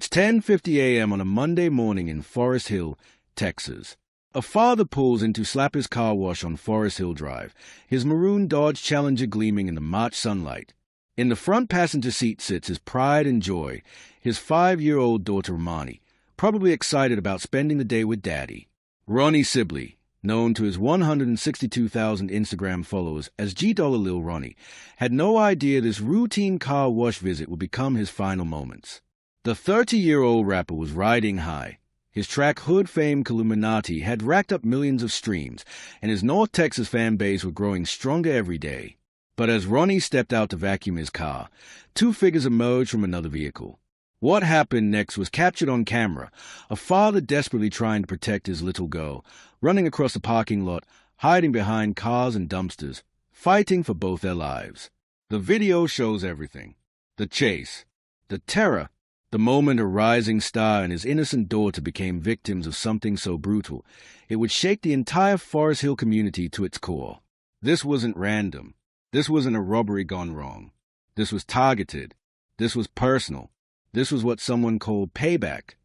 It's 10:50 a.m. on a Monday morning in Forest Hill, Texas. A father pulls into Slapper's car wash on Forest Hill Drive, his maroon Dodge Challenger gleaming in the March sunlight. In the front passenger seat sits his pride and joy, his 5-year-old daughter Romani, probably excited about spending the day with Daddy. Ronnie Sibley, known to his 162,000 Instagram followers as G$Lil Ronnie, had no idea this routine car wash visit would become his final moments. The 30-year-old rapper was riding high. His track Hood fame Illuminati had racked up millions of streams, and his North Texas fan base was growing stronger every day. But as Ronnie stepped out to vacuum his car, two figures emerged from another vehicle. What happened next was captured on camera, a father desperately trying to protect his little girl, running across the parking lot, hiding behind cars and dumpsters, fighting for both their lives. The video shows everything. The chase, the terror, the moment a rising star and his innocent daughter became victims of something so brutal, it would shake the entire Forest Hill community to its core. This wasn't random. This wasn't a robbery gone wrong. This was targeted. This was personal. This was what someone called payback.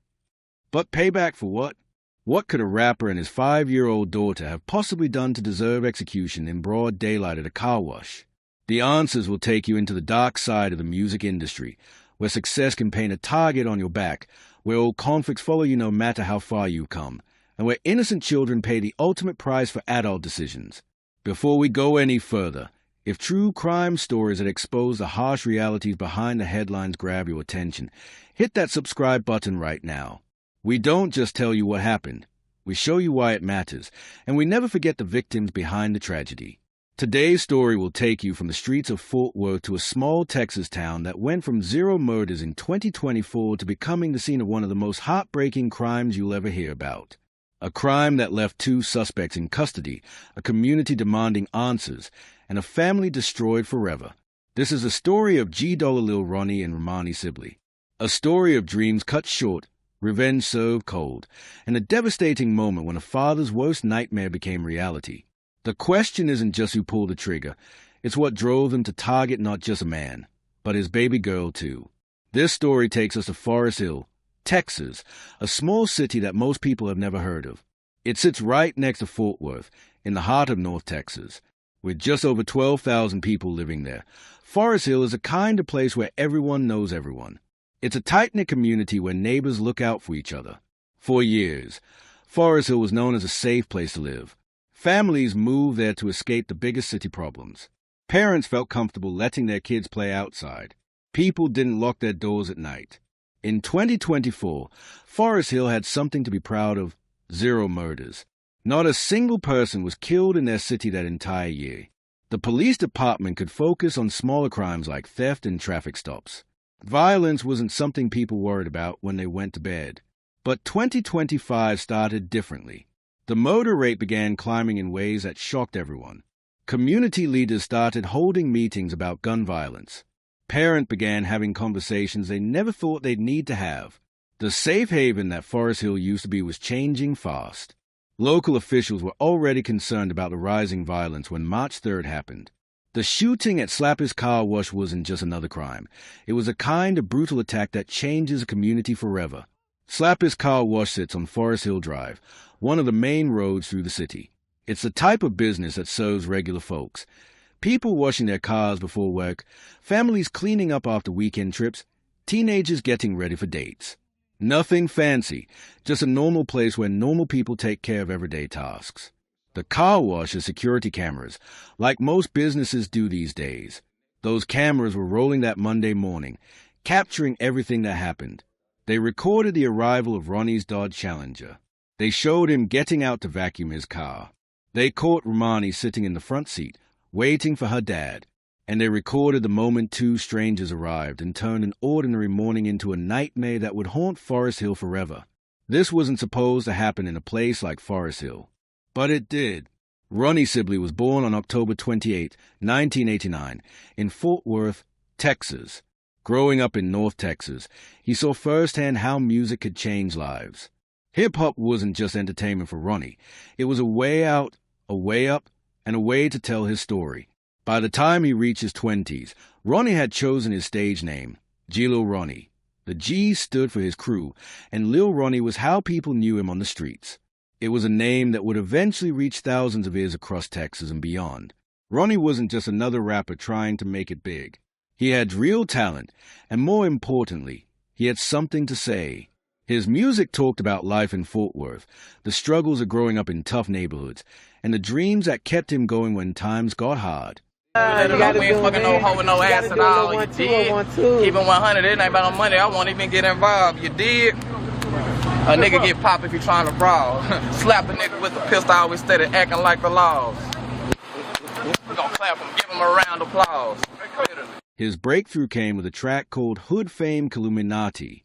But payback for what? What could a rapper and his 5-year-old daughter have possibly done to deserve execution in broad daylight at a car wash? The answers will take you into the dark side of the music industry, where success can paint a target on your back, where old conflicts follow you no matter how far you've come, and where innocent children pay the ultimate price for adult decisions. Before we go any further, if true crime stories that expose the harsh realities behind the headlines grab your attention, hit that subscribe button right now. We don't just tell you what happened. We show you why it matters, and we never forget the victims behind the tragedy. Today's story will take you from the streets of Fort Worth to a small Texas town that went from 0 murders in 2024 to becoming the scene of one of the most heartbreaking crimes you'll ever hear about. A crime that left 2 suspects in custody, a community demanding answers, and a family destroyed forever. This is a story of G$Lil Ronnie and Romani Sibley. A story of dreams cut short, revenge served cold, and a devastating moment when a father's worst nightmare became reality. The question isn't just who pulled the trigger, it's what drove them to target not just a man, but his baby girl too. This story takes us to Forest Hill, Texas, a small city that most people have never heard of. It sits right next to Fort Worth, in the heart of North Texas. With just over 12,000 people living there, Forest Hill is a kind of place where everyone knows everyone. It's a tight-knit community where neighbors look out for each other. For years, Forest Hill was known as a safe place to live. Families moved there to escape the biggest city problems. Parents felt comfortable letting their kids play outside. People didn't lock their doors at night. In 2024, Forest Hill had something to be proud of: 0 murders. Not a single person was killed in their city that entire year. The police department could focus on smaller crimes like theft and traffic stops. Violence wasn't something people worried about when they went to bed. But 2025 started differently. The murder rate began climbing in ways that shocked everyone. Community leaders started holding meetings about gun violence. Parents began having conversations they never thought they'd need to have. The safe haven that Forest Hill used to be was changing fast. Local officials were already concerned about the rising violence when March 3rd happened. The shooting at Slapper's car wash wasn't just another crime. It was a kind of brutal attack that changes a community forever. Slapper's car wash sits on Forest Hill Drive, one of the main roads through the city. It's the type of business that serves regular folks. People washing their cars before work, families cleaning up after weekend trips, teenagers getting ready for dates. Nothing fancy, just a normal place where normal people take care of everyday tasks. The car wash has security cameras, like most businesses do these days. Those cameras were rolling that Monday morning, capturing everything that happened. They recorded the arrival of Ronnie's Dodge Challenger. They showed him getting out to vacuum his car. They caught Romani sitting in the front seat, waiting for her dad. And they recorded the moment 2 strangers arrived and turned an ordinary morning into a nightmare that would haunt Forest Hill forever. This wasn't supposed to happen in a place like Forest Hill. But it did. Ronnie Sibley was born on October 28, 1989, in Fort Worth, Texas. Growing up in North Texas, he saw firsthand how music could change lives. Hip-hop wasn't just entertainment for Ronnie. It was a way out, a way up, and a way to tell his story. By the time he reached his 20s, Ronnie had chosen his stage name, G$Lil Ronnie. The G stood for his crew, and Lil Ronnie was how people knew him on the streets. It was a name that would eventually reach thousands of ears across Texas and beyond. Ronnie wasn't just another rapper trying to make it big. He had real talent, and more importantly, he had something to say. His music talked about life in Fort Worth, the struggles of growing up in tough neighborhoods, and the dreams that kept him going when times got hard. Let him know we ain't fucking no hoe with no ass at all. You did? Keep it 100, it ain't about no money. I won't even get involved. You did? A nigga get popped if you trying to brawl. Slap a nigga with a pistol, always steady acting like the laws. We gonna clap him, give him a round of applause. His breakthrough came with a track called Hood Fame Illuminati.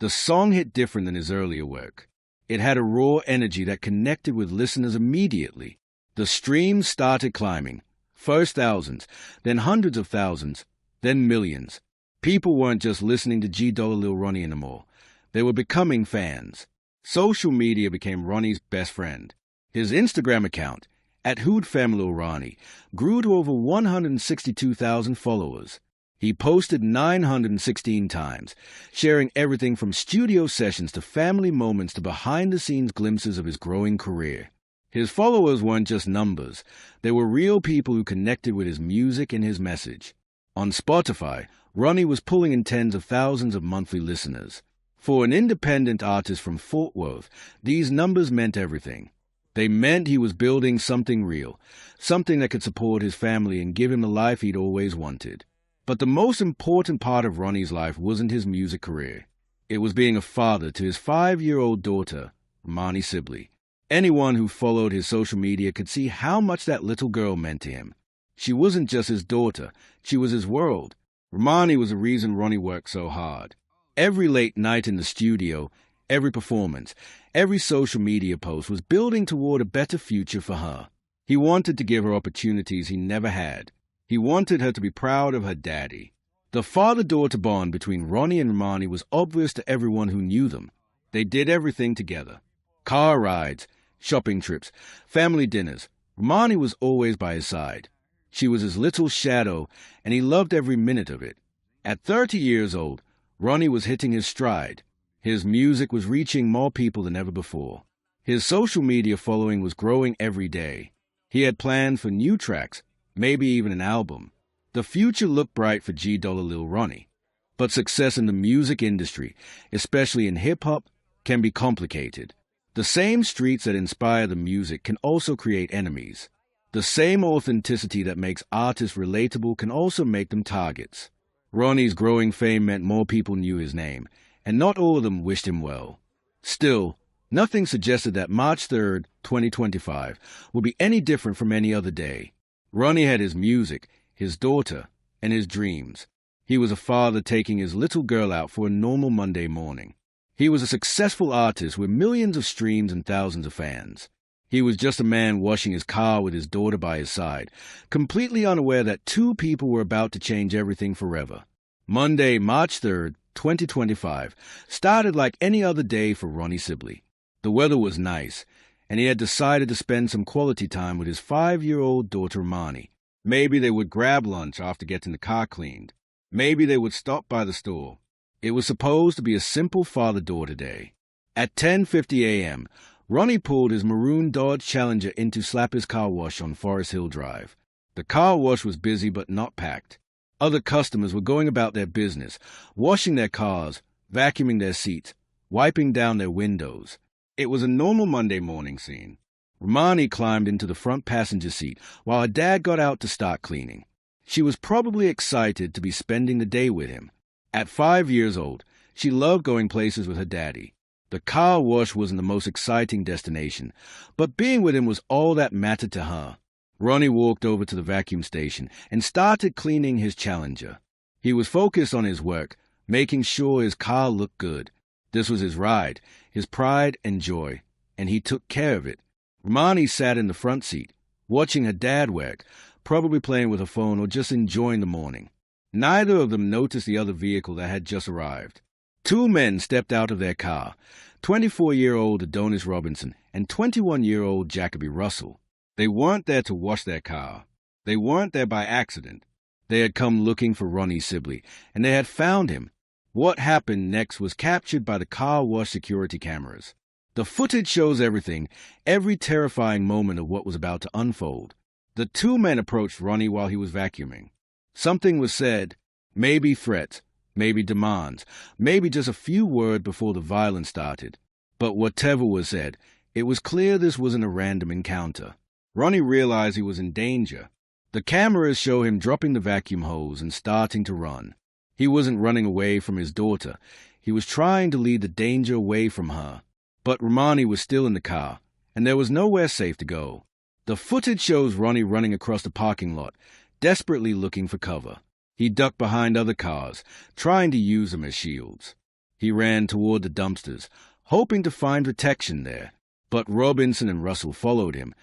The song hit different than his earlier work. It had a raw energy that connected with listeners immediately. The streams started climbing. First thousands, then hundreds of thousands, then millions. People weren't just listening to G Dollar Lil Ronnie anymore. They were becoming fans. Social media became Ronnie's best friend. His Instagram account, @HoodFamLilRonnie, grew to over 162,000 followers. He posted 916 times, sharing everything from studio sessions to family moments to behind-the-scenes glimpses of his growing career. His followers weren't just numbers. They were real people who connected with his music and his message. On Spotify, Ronnie was pulling in tens of thousands of monthly listeners. For an independent artist from Fort Worth, these numbers meant everything. They meant he was building something real, something that could support his family and give him the life he'd always wanted. But the most important part of Ronnie's life wasn't his music career. It was being a father to his 5-year-old daughter, Romani Sibley. Anyone who followed his social media could see how much that little girl meant to him. She wasn't just his daughter, she was his world. Romani was the reason Ronnie worked so hard. Every late night in the studio, every performance, every social media post was building toward a better future for her. He wanted to give her opportunities he never had. He wanted her to be proud of her daddy. The father-daughter bond between Ronnie and Romani was obvious to everyone who knew them. They did everything together. Car rides, shopping trips, family dinners. Romani was always by his side. She was his little shadow, and he loved every minute of it. At 30 years old, Ronnie was hitting his stride. His music was reaching more people than ever before. His social media following was growing every day. He had planned for new tracks, maybe even an album. The future looked bright for G Dollar Lil Ronnie. But success in the music industry, especially in hip-hop, can be complicated. The same streets that inspire the music can also create enemies. The same authenticity that makes artists relatable can also make them targets. Ronnie's growing fame meant more people knew his name, and not all of them wished him well. Still, nothing suggested that March 3rd, 2025, would be any different from any other day. Ronnie had his music, his daughter, and his dreams. He was a father taking his little girl out for a normal Monday morning. He was a successful artist with millions of streams and thousands of fans. He was just a man washing his car with his daughter by his side, completely unaware that two people were about to change everything forever. Monday, March 3rd, 2025, started like any other day for Ronnie Sibley. The weather was nice, and he had decided to spend some quality time with his 5-year-old daughter Romani. Maybe they would grab lunch after getting the car cleaned. Maybe they would stop by the store. It was supposed to be a simple father-daughter day. At 10:50 a.m., Ronnie pulled his maroon Dodge Challenger into Slapper's Car Wash on Forest Hill Drive. The car wash was busy but not packed. Other customers were going about their business, washing their cars, vacuuming their seats, wiping down their windows. It was a normal Monday morning scene. Romani climbed into the front passenger seat while her dad got out to start cleaning. She was probably excited to be spending the day with him. At 5 years old, she loved going places with her daddy. The car wash wasn't the most exciting destination, but being with him was all that mattered to her. Ronnie walked over to the vacuum station and started cleaning his Challenger. He was focused on his work, making sure his car looked good. This was his ride, his pride and joy, and he took care of it. Romani sat in the front seat, watching her dad work, probably playing with her phone or just enjoying the morning. Neither of them noticed the other vehicle that had just arrived. Two men stepped out of their car, 24-year-old Adonis Robinson and 21-year-old Jacoby Russell. They weren't there to wash their car. They weren't there by accident. They had come looking for Ronnie Sibley, and they had found him. What happened next was captured by the car wash security cameras. The footage shows everything, every terrifying moment of what was about to unfold. The two men approached Ronnie while he was vacuuming. Something was said, maybe threats, maybe demands, maybe just a few words before the violence started. But whatever was said, it was clear this wasn't a random encounter. Ronnie realized he was in danger. The cameras show him dropping the vacuum hose and starting to run. He wasn't running away from his daughter. He was trying to lead the danger away from her. But Romani was still in the car, and there was nowhere safe to go. The footage shows Ronnie running across the parking lot, desperately looking for cover. He ducked behind other cars, trying to use them as shields. He ran toward the dumpsters, hoping to find protection there. But Robinson and Russell followed him,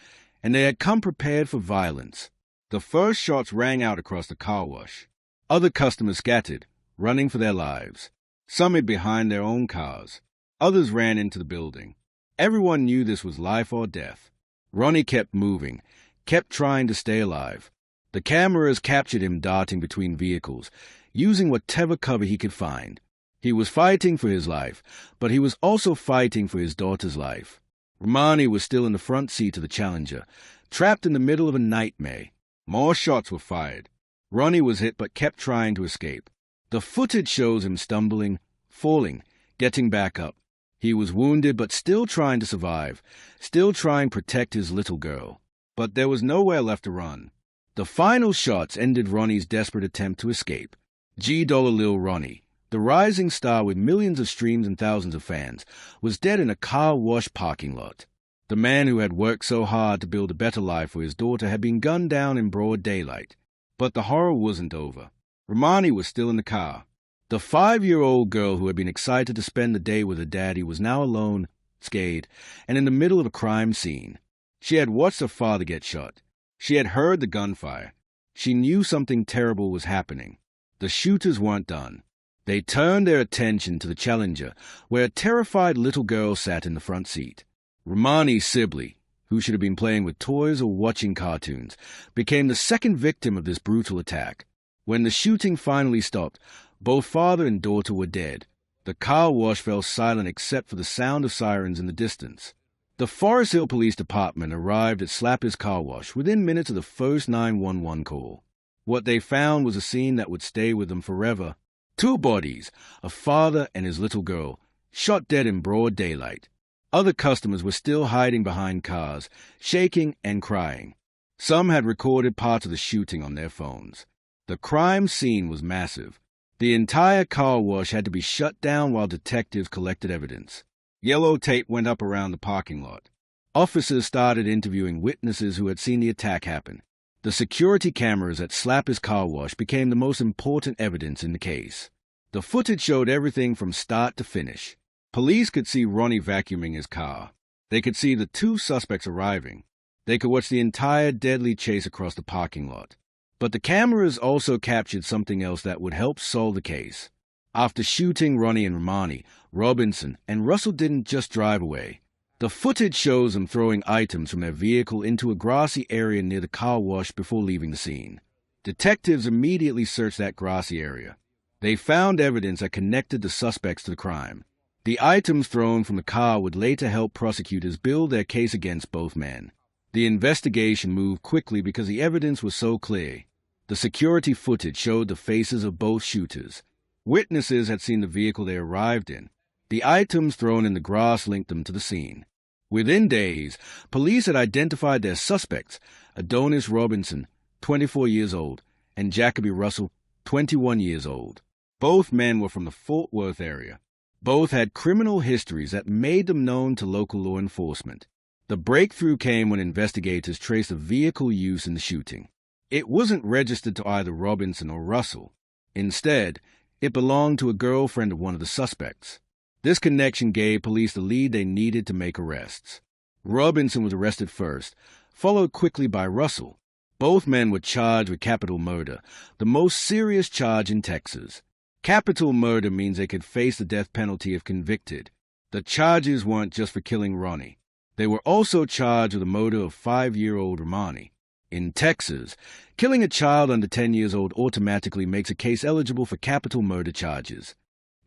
and they had come prepared for violence. The first shots rang out across the car wash. Other customers scattered, running for their lives. Some hid behind their own cars. Others ran into the building. Everyone knew this was life or death. Ronnie kept moving, kept trying to stay alive. The cameras captured him darting between vehicles, using whatever cover he could find. He was fighting for his life, but he was also fighting for his daughter's life. Romani was still in the front seat of the Challenger, trapped in the middle of a nightmare. More shots were fired. Ronnie was hit but kept trying to escape. The footage shows him stumbling, falling, getting back up. He was wounded but still trying to survive, still trying to protect his little girl. But there was nowhere left to run. The final shots ended Ronnie's desperate attempt to escape. G. Lil Ronnie, the rising star with millions of streams and thousands of fans, was dead in a car wash parking lot. The man who had worked so hard to build a better life for his daughter had been gunned down in broad daylight. But the horror wasn't over. Romani was still in the car. The 5-year-old girl who had been excited to spend the day with her daddy was now alone, scared, and in the middle of a crime scene. She had watched her father get shot. She had heard the gunfire. She knew something terrible was happening. The shooters weren't done. They turned their attention to the Challenger, where a terrified little girl sat in the front seat. Romani Sibley, who should have been playing with toys or watching cartoons, became the second victim of this brutal attack. When the shooting finally stopped, both father and daughter were dead. The car wash fell silent except for the sound of sirens in the distance. The Forest Hill Police Department arrived at Slapper's car wash within minutes of the first 911 call. What they found was a scene that would stay with them forever. 2 bodies, a father and his little girl, shot dead in broad daylight. Other customers were still hiding behind cars, shaking and crying. Some had recorded parts of the shooting on their phones. The crime scene was massive. The entire car wash had to be shut down while detectives collected evidence. Yellow tape went up around the parking lot. Officers started interviewing witnesses who had seen the attack happen. The security cameras at Slapper's car wash became the most important evidence in the case. The footage showed everything from start to finish. Police could see Ronnie vacuuming his car. They could see the 2 suspects arriving. They could watch the entire deadly chase across the parking lot. But the cameras also captured something else that would help solve the case. After shooting Ronnie and Romani, Robinson and Russell didn't just drive away. The footage shows them throwing items from their vehicle into a grassy area near the car wash before leaving the scene. Detectives immediately searched that grassy area. They found evidence that connected the suspects to the crime. The items thrown from the car would later help prosecutors build their case against both men. The investigation moved quickly because the evidence was so clear. The security footage showed the faces of both shooters. Witnesses had seen the vehicle they arrived in. The items thrown in the grass linked them to the scene. Within days, police had identified their suspects, Adonis Robinson, 24 years old, and Jacoby Russell, 21 years old. Both men were from the Fort Worth area. Both had criminal histories that made them known to local law enforcement. The breakthrough came when investigators traced the vehicle used in the shooting. It wasn't registered to either Robinson or Russell. Instead, it belonged to a girlfriend of one of the suspects. This connection gave police the lead they needed to make arrests. Robinson was arrested first, followed quickly by Russell. Both men were charged with capital murder, the most serious charge in Texas. Capital murder means they could face the death penalty if convicted. The charges weren't just for killing Ronnie. They were also charged with the murder of 5-year-old Romani. In Texas, killing a child under 10 years old automatically makes a case eligible for capital murder charges.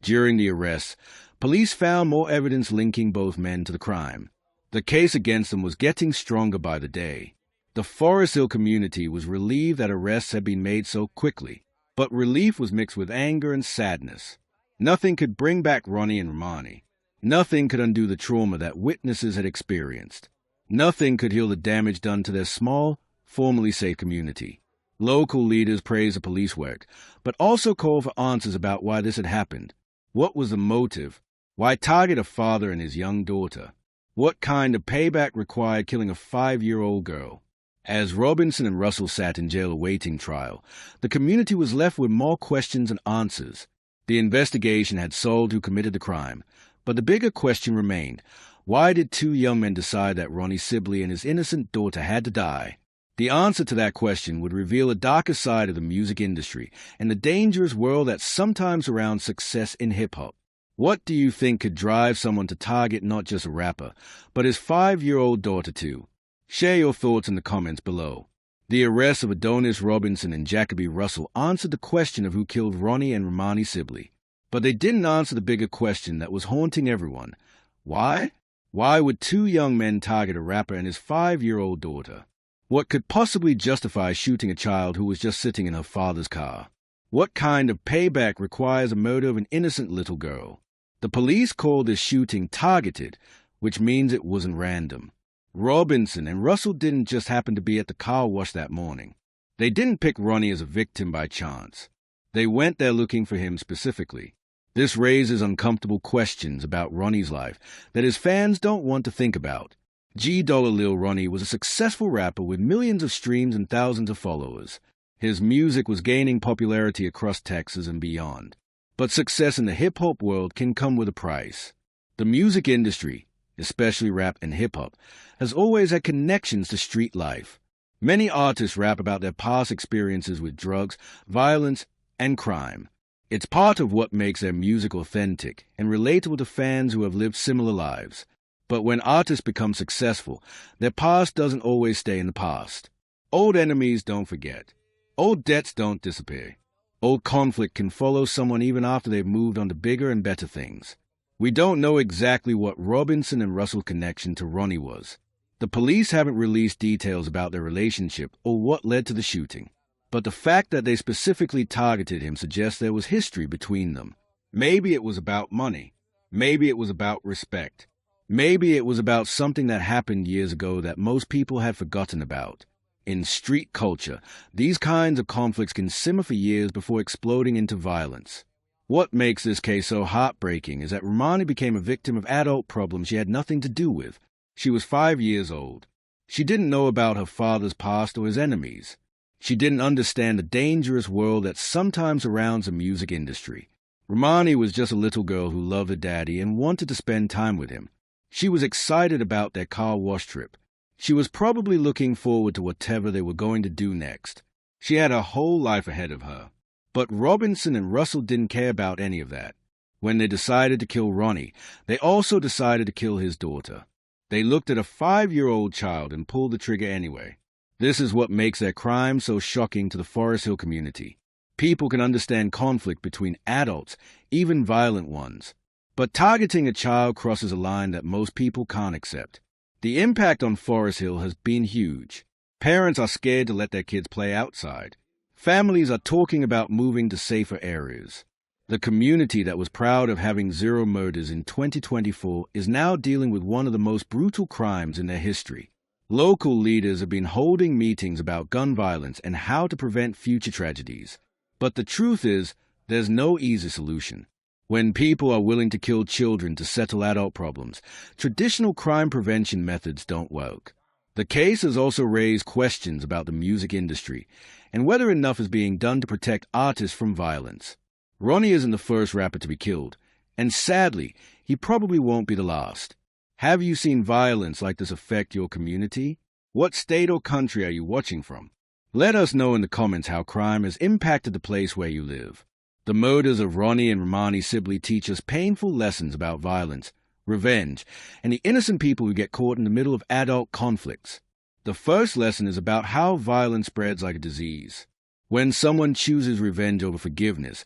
During the arrests, police found more evidence linking both men to the crime. The case against them was getting stronger by the day. The Forest Hill community was relieved that arrests had been made so quickly, but relief was mixed with anger and sadness. Nothing could bring back Ronnie and Romani. Nothing could undo the trauma that witnesses had experienced. Nothing could heal the damage done to their small, formerly safe community. Local leaders praised the police work, but also called for answers about why this had happened. What was the motive? Why target a father and his young daughter? What kind of payback required killing a 5-year-old girl? As Robinson and Russell sat in jail awaiting trial, the community was left with more questions and answers. The investigation had solved who committed the crime, but the bigger question remained. Why did two young men decide that Ronnie Sibley and his innocent daughter had to die? The answer to that question would reveal a darker side of the music industry and the dangerous world that sometimes surrounds success in hip-hop. What do you think could drive someone to target not just a rapper, but his 5-year-old daughter too? Share your thoughts in the comments below. The arrests of Adonis Robinson and Jacoby Russell answered the question of who killed Ronnie and Romani Sibley. But they didn't answer the bigger question that was haunting everyone. Why? Why would two young men target a rapper and his 5-year-old daughter? What could possibly justify shooting a child who was just sitting in her father's car? What kind of payback requires a murder of an innocent little girl? The police called this shooting targeted, which means it wasn't random. Robinson and Russell didn't just happen to be at the car wash that morning. They didn't pick Ronnie as a victim by chance. They went there looking for him specifically. This raises uncomfortable questions about Ronnie's life that his fans don't want to think about. G Dollar Lil Ronnie was a successful rapper with millions of streams and thousands of followers. His music was gaining popularity across Texas and beyond. But success in the hip-hop world can come with a price. The music industry, especially rap and hip-hop, has always had connections to street life. Many artists rap about their past experiences with drugs, violence, and crime. It's part of what makes their music authentic and relatable to fans who have lived similar lives. But when artists become successful, their past doesn't always stay in the past. Old enemies don't forget. Old debts don't disappear. Old conflict can follow someone even after they've moved on to bigger and better things. We don't know exactly what Robinson and Russell's connection to Ronnie was. The police haven't released details about their relationship or what led to the shooting. But the fact that they specifically targeted him suggests there was history between them. Maybe it was about money. Maybe it was about respect. Maybe it was about something that happened years ago that most people had forgotten about. In street culture, these kinds of conflicts can simmer for years before exploding into violence. What makes this case so heartbreaking is that Romani became a victim of adult problems she had nothing to do with. She was 5 years old. She didn't know about her father's past or his enemies. She didn't understand the dangerous world that sometimes surrounds the music industry. Romani was just a little girl who loved her daddy and wanted to spend time with him. She was excited about their car wash trip. She was probably looking forward to whatever they were going to do next. She had her whole life ahead of her. But Robinson and Russell didn't care about any of that. When they decided to kill Ronnie, they also decided to kill his daughter. They looked at a 5-year-old child and pulled the trigger anyway. This is what makes their crime so shocking to the Forest Hill community. People can understand conflict between adults, even violent ones. But targeting a child crosses a line that most people can't accept. The impact on Forest Hill has been huge. Parents are scared to let their kids play outside. Families are talking about moving to safer areas. The community that was proud of having 0 murders in 2024 is now dealing with one of the most brutal crimes in their history. Local leaders have been holding meetings about gun violence and how to prevent future tragedies. But the truth is, there's no easy solution. When people are willing to kill children to settle adult problems, traditional crime prevention methods don't work. The case has also raised questions about the music industry and whether enough is being done to protect artists from violence. Ronnie isn't the first rapper to be killed, and sadly, he probably won't be the last. Have you seen violence like this affect your community? What state or country are you watching from? Let us know in the comments how crime has impacted the place where you live. The murders of Ronnie and Romani Sibley teach us painful lessons about violence, revenge, and the innocent people who get caught in the middle of adult conflicts. The first lesson is about how violence spreads like a disease. When someone chooses revenge over forgiveness,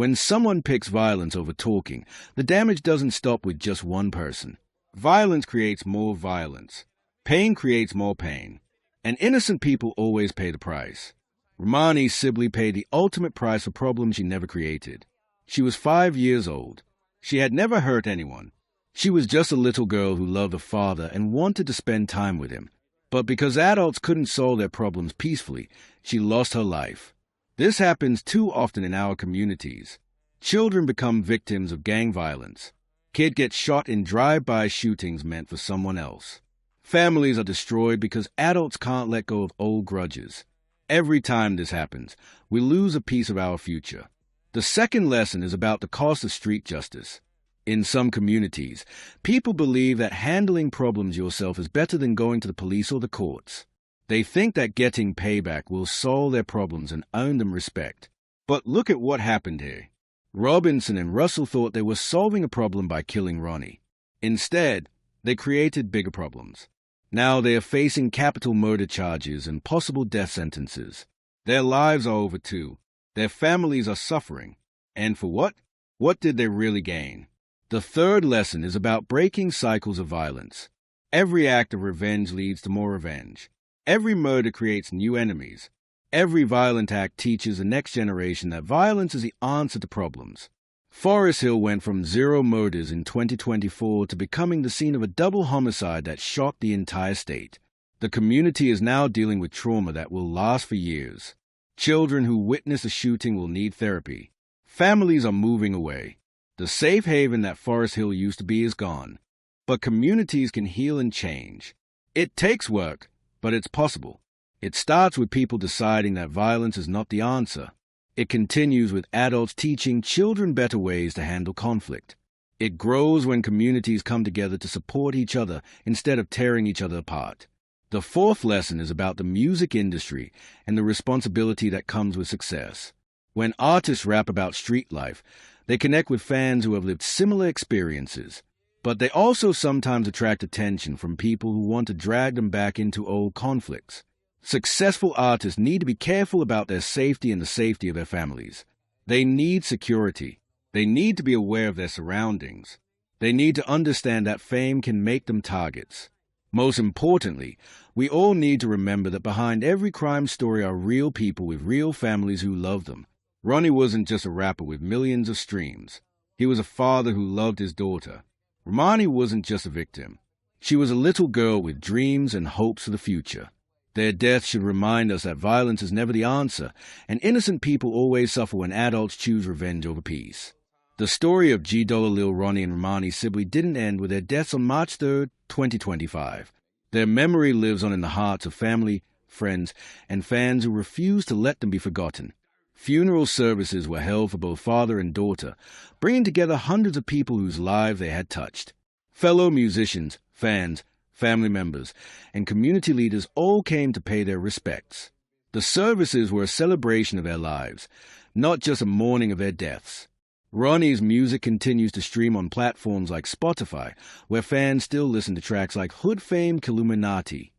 When someone picks violence over talking, the damage doesn't stop with just one person. Violence creates more violence. Pain creates more pain. And innocent people always pay the price. Romani Sibley paid the ultimate price for problems she never created. She was 5 years old. She had never hurt anyone. She was just a little girl who loved her father and wanted to spend time with him. But because adults couldn't solve their problems peacefully, she lost her life. This happens too often in our communities. Children become victims of gang violence. Kids get shot in drive-by shootings meant for someone else. Families are destroyed because adults can't let go of old grudges. Every time this happens, we lose a piece of our future. The second lesson is about the cost of street justice. In some communities, people believe that handling problems yourself is better than going to the police or the courts. They think that getting payback will solve their problems and earn them respect. But look at what happened here. Robinson and Russell thought they were solving a problem by killing Ronnie. Instead, they created bigger problems. Now they are facing capital murder charges and possible death sentences. Their lives are over too. Their families are suffering. And for what? What did they really gain? The third lesson is about breaking cycles of violence. Every act of revenge leads to more revenge. Every murder creates new enemies. Every violent act teaches the next generation that violence is the answer to problems. Forest Hill went from 0 murders in 2024 to becoming the scene of a double homicide that shocked the entire state. The community is now dealing with trauma that will last for years. Children who witness a shooting will need therapy. Families are moving away. The safe haven that Forest Hill used to be is gone. But communities can heal and change. It takes work, but it's possible. It starts with people deciding that violence is not the answer. It continues with adults teaching children better ways to handle conflict. It grows when communities come together to support each other instead of tearing each other apart. The fourth lesson is about the music industry and the responsibility that comes with success. When artists rap about street life, they connect with fans who have lived similar experiences. But they also sometimes attract attention from people who want to drag them back into old conflicts. Successful artists need to be careful about their safety and the safety of their families. They need security. They need to be aware of their surroundings. They need to understand that fame can make them targets. Most importantly, we all need to remember that behind every crime story are real people with real families who love them. Ronnie wasn't just a rapper with millions of streams. He was a father who loved his daughter. Romani wasn't just a victim. She was a little girl with dreams and hopes for the future. Their death should remind us that violence is never the answer, and innocent people always suffer when adults choose revenge over peace. The story of G. Lil Ronnie and Romani Sibley didn't end with their deaths on March 3, 2025. Their memory lives on in the hearts of family, friends, and fans who refuse to let them be forgotten. Funeral services were held for both father and daughter, bringing together hundreds of people whose lives they had touched. Fellow musicians, fans, family members, and community leaders all came to pay their respects. The services were a celebration of their lives, not just a mourning of their deaths. Ronnie's music continues to stream on platforms like Spotify, where fans still listen to tracks like Hood Fame Killuminati.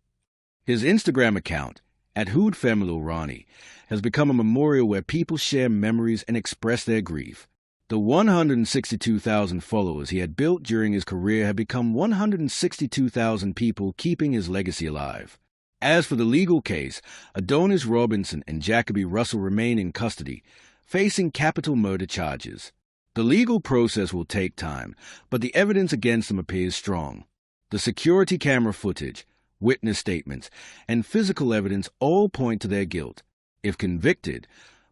His Instagram account, @HoodFamilRonnie, has become a memorial where people share memories and express their grief. The 162,000 followers he had built during his career had become 162,000 people keeping his legacy alive. As for the legal case, Adonis Robinson and Jacoby Russell remain in custody, facing capital murder charges. The legal process will take time, but the evidence against them appears strong. The security camera footage, witness statements, and physical evidence all point to their guilt. If convicted,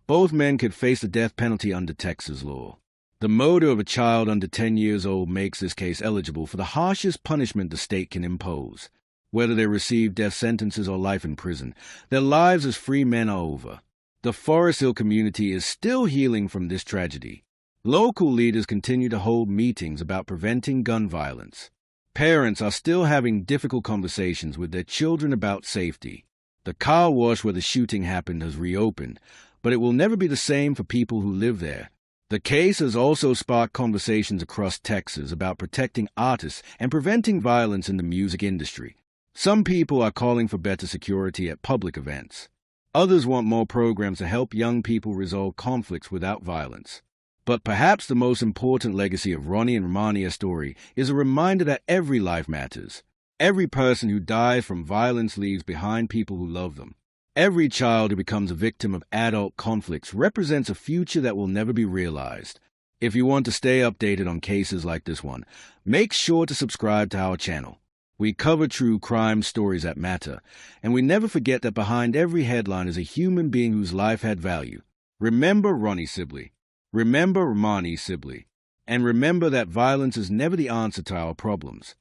both men could face the death penalty under Texas law. The murder of a child under 10 years old makes this case eligible for the harshest punishment the state can impose. Whether they receive death sentences or life in prison, their lives as free men are over. The Forest Hill community is still healing from this tragedy. Local leaders continue to hold meetings about preventing gun violence. Parents are still having difficult conversations with their children about safety. The car wash where the shooting happened has reopened, but it will never be the same for people who live there. The case has also sparked conversations across Texas about protecting artists and preventing violence in the music industry. Some people are calling for better security at public events. Others want more programs to help young people resolve conflicts without violence. But perhaps the most important legacy of Ronnie and Romania's story is a reminder that every life matters. Every person who dies from violence leaves behind people who love them. Every child who becomes a victim of adult conflicts represents a future that will never be realized. If you want to stay updated on cases like this one, make sure to subscribe to our channel. We cover true crime stories that matter, and we never forget that behind every headline is a human being whose life had value. Remember Ronnie Sibley. Remember Romani Sibley. And remember that violence is never the answer to our problems.